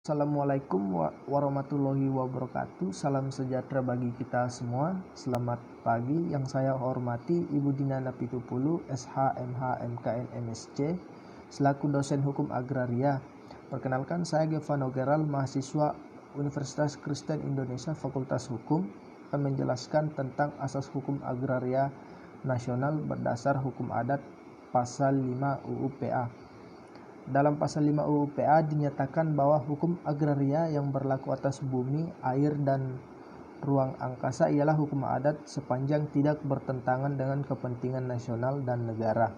Assalamualaikum warahmatullahi wabarakatuh. Salam sejahtera bagi kita semua. Selamat pagi. Yang saya hormati Ibu Dina Napitupulu, SH, MH, MKN, MSc, selaku dosen hukum agraria. Perkenalkan, saya Gevano Geral, mahasiswa Universitas Kristen Indonesia Fakultas Hukum, akan menjelaskan tentang asas hukum agraria nasional berdasar hukum adat pasal 5 UU PA. Dalam pasal 5 UU PA dinyatakan bahwa hukum agraria yang berlaku atas bumi, air, dan ruang angkasa ialah hukum adat sepanjang tidak bertentangan dengan kepentingan nasional dan negara,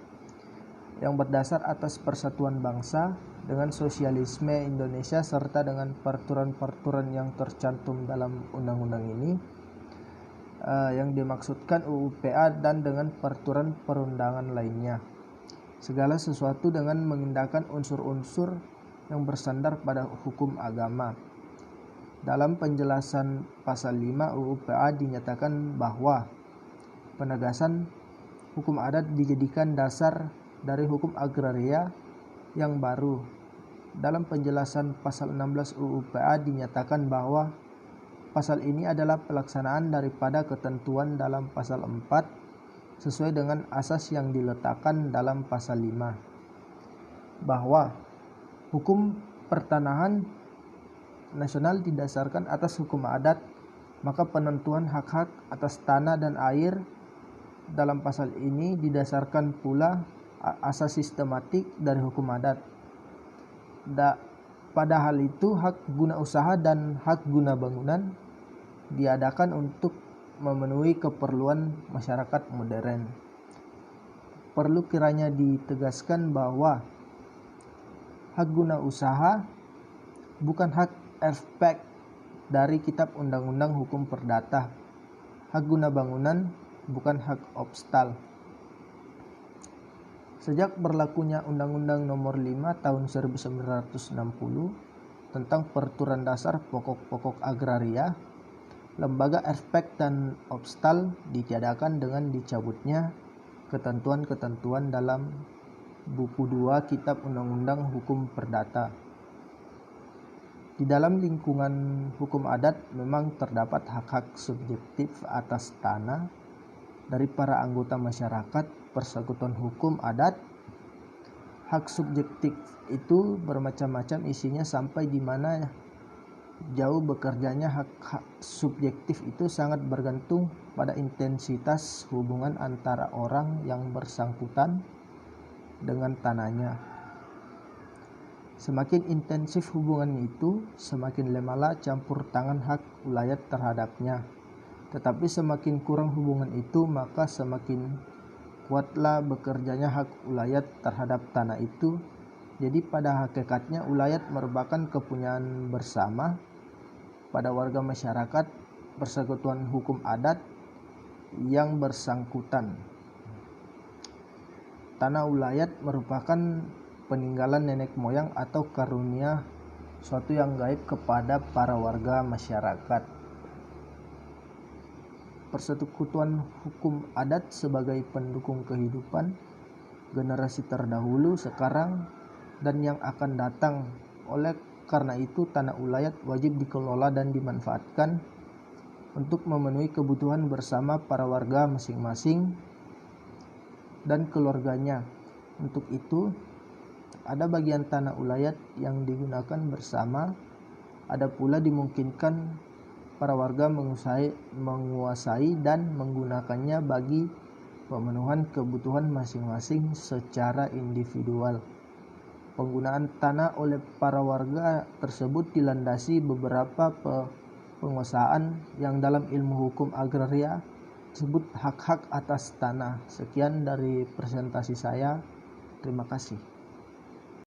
yang berdasar atas persatuan bangsa dengan sosialisme Indonesia serta dengan peraturan-peraturan yang tercantum dalam undang-undang ini yang dimaksudkan UU PA dan dengan peraturan perundangan lainnya. Segala sesuatu dengan mengindahkan unsur-unsur yang bersandar pada hukum agama. Dalam penjelasan pasal 5 UU PA dinyatakan bahwa penegasan hukum adat dijadikan dasar dari hukum agraria yang baru. Dalam penjelasan pasal 16 UU PA dinyatakan bahwa pasal ini adalah pelaksanaan daripada ketentuan dalam pasal 4 sesuai dengan asas yang diletakkan dalam pasal 5, bahwa hukum pertanahan nasional didasarkan atas hukum adat, maka penentuan hak-hak atas tanah dan air dalam pasal ini didasarkan pula asas sistematik dari hukum adat. Pada hal itu, hak guna usaha dan hak guna bangunan diadakan untuk memenuhi keperluan masyarakat modern. Perlu kiranya ditegaskan bahwa hak guna usaha bukan hak efek dari Kitab Undang-Undang Hukum Perdata. Hak guna bangunan bukan hak obstal. Sejak berlakunya Undang-Undang Nomor 5 Tahun 1960 tentang Peraturan Dasar Pokok-pokok Agraria, lembaga efek dan obstal ditiadakan dengan dicabutnya ketentuan-ketentuan dalam buku 2 Kitab Undang-Undang Hukum Perdata. Di dalam lingkungan hukum adat memang terdapat hak-hak subjektif atas tanah dari para anggota masyarakat persekutuan hukum adat. Hak subjektif itu bermacam-macam isinya, sampai di mana jauh bekerjanya hak subjektif itu sangat bergantung pada intensitas hubungan antara orang yang bersangkutan dengan tanahnya. Semakin intensif hubungan itu, semakin lemahlah campur tangan hak ulayat terhadapnya. Tetapi semakin kurang hubungan itu, maka semakin kuatlah bekerjanya hak ulayat terhadap tanah itu. Jadi pada hakikatnya ulayat merupakan kepunyaan bersama pada warga masyarakat persekutuan hukum adat yang bersangkutan. Tanah ulayat merupakan peninggalan nenek moyang atau karunia suatu yang gaib kepada para warga masyarakat. Persekutuan hukum adat sebagai pendukung kehidupan generasi terdahulu, sekarang, dan yang akan datang. Oleh karena itu, tanah ulayat wajib dikelola dan dimanfaatkan untuk memenuhi kebutuhan bersama para warga masing-masing dan keluarganya. Untuk itu, ada bagian tanah ulayat yang digunakan bersama, ada pula dimungkinkan para warga menguasai dan menggunakannya bagi pemenuhan kebutuhan masing-masing secara individual. Penggunaan tanah oleh para warga tersebut dilandasi beberapa penguasaan yang dalam ilmu hukum agraria disebut hak-hak atas tanah. Sekian dari presentasi saya. Terima kasih.